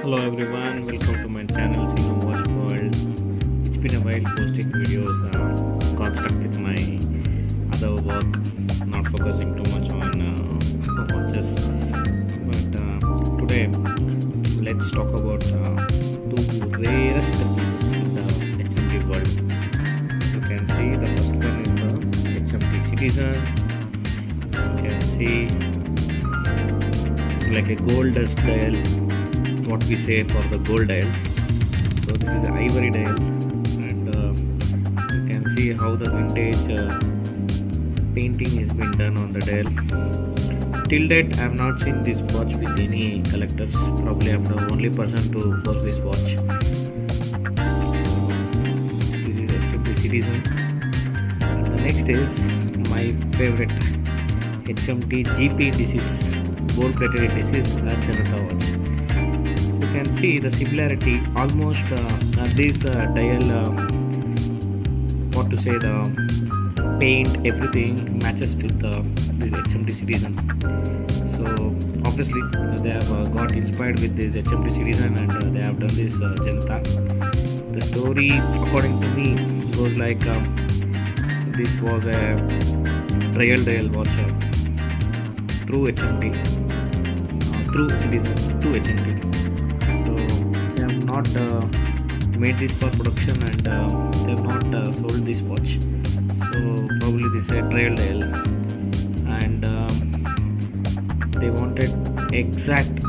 Hello everyone, welcome to my channel Sino Watch World. It's been a while posting videos. Got stuck with my other work, not focusing too much on watches. But today, let's talk about two rarest pieces in the HMT world. You can see the first one is the HMT Citizen. You can see like a gold dust dial, what we say for the gold dials. So this is ivory dial, and you can see how the vintage painting has been done on the dial. Till date I have not seen this watch with any collectors. Probably I am the only person to post this watch. This is HMT Citizen. And the next is my favorite HMT GP. This is gold plated. This is a janata watch. You can see the similarity, almost this dial, what to say, the paint, everything matches with this HMT Citizen. So obviously they have got inspired with this HMT Citizen, and they have done this janata. The story according to me goes like this was a trial dial watch through HMT, through Citizen to HMT. They have not made this for production, and they have not sold this watch. So probably this is a trial dial, and they wanted exact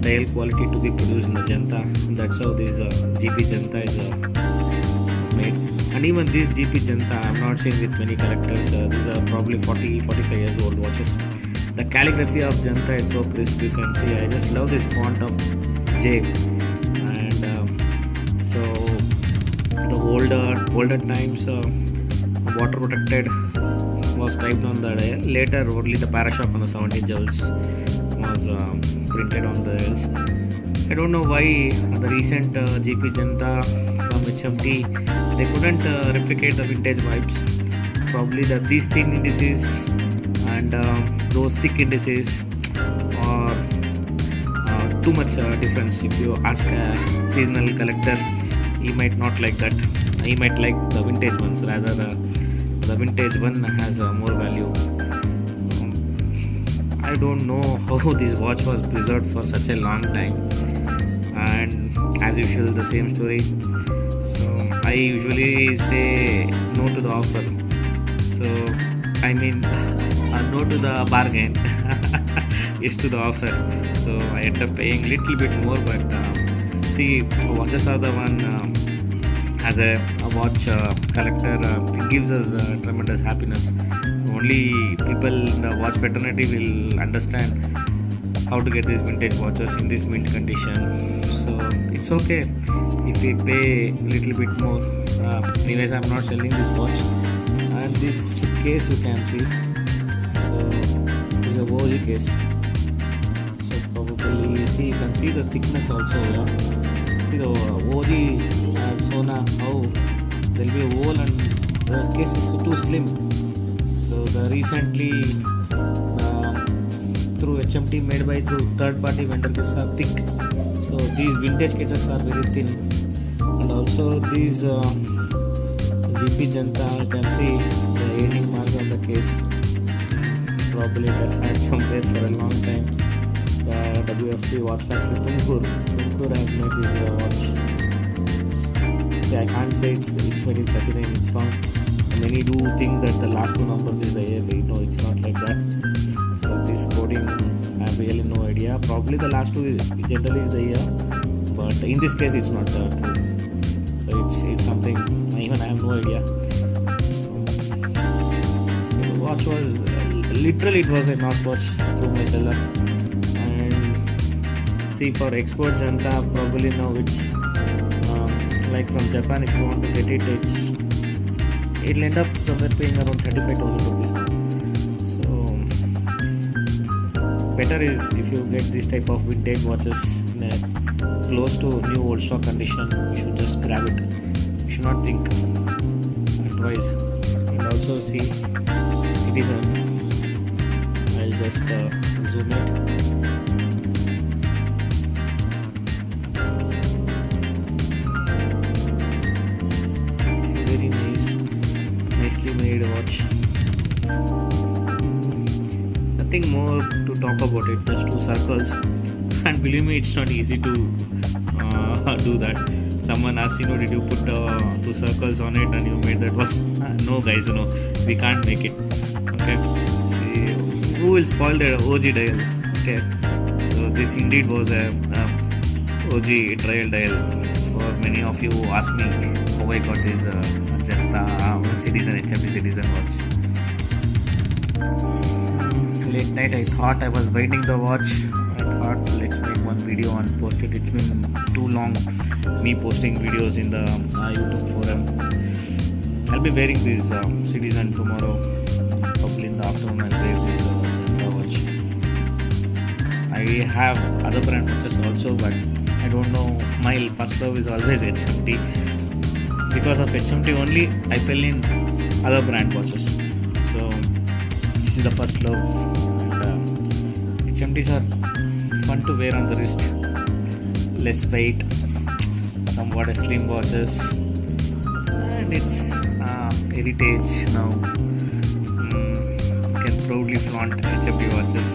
dial quality to be produced in the janata. That's how this GP janata is made. And even this GP janata I have not seen with many collectors. These are probably 40-45 years old watches. The calligraphy of janata is so crisp, you can see. I just love this font of J. And so the older times, water protected was typed on the dial. Later only the parashop on the 17 jewels was printed on the dials. I don't know why the recent GP janata from HMT, they couldn't replicate the vintage vibes. Probably that these thin indices and those thick indices are too much difference. If you ask a seasonal collector, he might not like that. He might like the vintage ones. Rather, the vintage one has more value. I don't know how this watch was preserved for such a long time, and as usual the same story. So I usually say no to the offer. So I mean no to the bargain, yes to the offer. So I end up paying little bit more, but see, watches are the one, as a watch collector, it gives us tremendous happiness. Only people in the watch fraternity will understand how to get these vintage watches in this mint condition. So it's okay if we pay little bit more. Anyways, I'm not selling this watch. And this case you can see, is a OG case. So probably see, you can see the thickness also here. See the OG Sona, how there will be a hole and the case is too slim. So the recently through HMT made by through third party vendor cases are thick. So these vintage cases are very thin. And also these GP janata, you can see the aging marks on the case. Probably it has sat somewhere for a long time. The WFP watch factory Tumkur has made this watch. See, I can't say it's made in 39, it's found. Many do think that the last two numbers is the year. No, it's not like that. So this coding, I have really no idea. Probably the last two generally is the year, but in this case it's not true. So it's something, even I have no idea. The watch was literally, it was a NOS watch through my seller. And see, for export janata, probably now it's like from Japan. If you want to get it, it'll end up somewhere paying around 35,000 rupees. So better is if you get this type of vintage watches in a close to new old stock condition, you should just grab it. You should not think twice. And also see Citizen. I'll just zoom it. made watch. Nothing more to talk about it, just two circles. And believe me, it's not easy to do that. Someone asked, did you put two circles on it and you made that watch? No, guys, we can't make it. Okay, see, who will spoil the OG dial? Okay, so this indeed was a OG trial dial. For many of you who ask me how I got this janata citizen HMT citizen watch. Late night I thought I was waiting the watch. I thought let's make one video and post it. It's been too long me posting videos in the YouTube forum. I'll be wearing this citizen tomorrow. Probably in the afternoon I'll wear this janata watch. I have other brand watches also, but I don't know. My first love is always HMT. Because of HMT only, I fell in other brand watches. So this is the first love. And HMTs are fun to wear on the wrist. Less weight, somewhat slim watches, and it's heritage now. Can proudly flaunt HMT watches.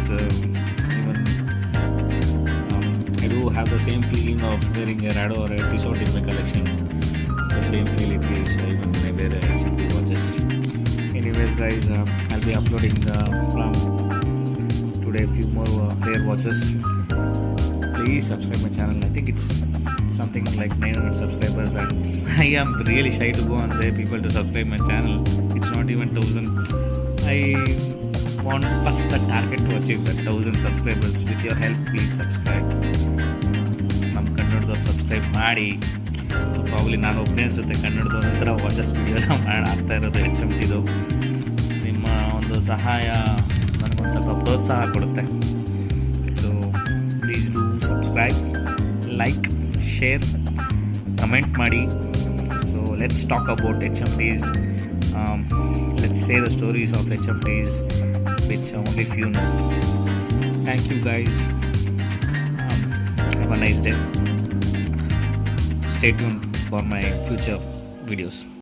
So even I do have the same feeling of wearing a Rado or a Tissot in my collection. The same feel it gives even when I wear HMT watches. Anyways, guys, I'll be uploading from today a few more rare watches. Please subscribe my channel. I think it's something like 900 subscribers, and I am really shy to go and say people to subscribe my channel. It's not even 1000. I want first the target to achieve that 1000 subscribers. With your help, please subscribe. ನಮ್ಮ ಕನ್ನಡದವ್ರು subscribe ಮಾಡಿ. So probably ನಾನು ಒಬ್ಬನೇ ಅನ್ಸುತ್ತೆ ಕನ್ನಡದವ್ರ ಹತ್ರ watches ವಿಡಿಯೋನ ಆಗ್ತಾ ಇರೋದು HMTದು. ನಿಮ್ಮ ಒಂದು ಸಹಾಯ ನನಗೊಂದು ಸ್ವಲ್ಪ ಪ್ರೋತ್ಸಾಹ ಕೊಡುತ್ತೆ. So please do subscribe, like, share, comment ಮಾಡಿ. So let's talk about HMTs. Let's say the stories of HMTs which only few know. Thank you, guys. Have a nice day. Stay tuned for my future videos.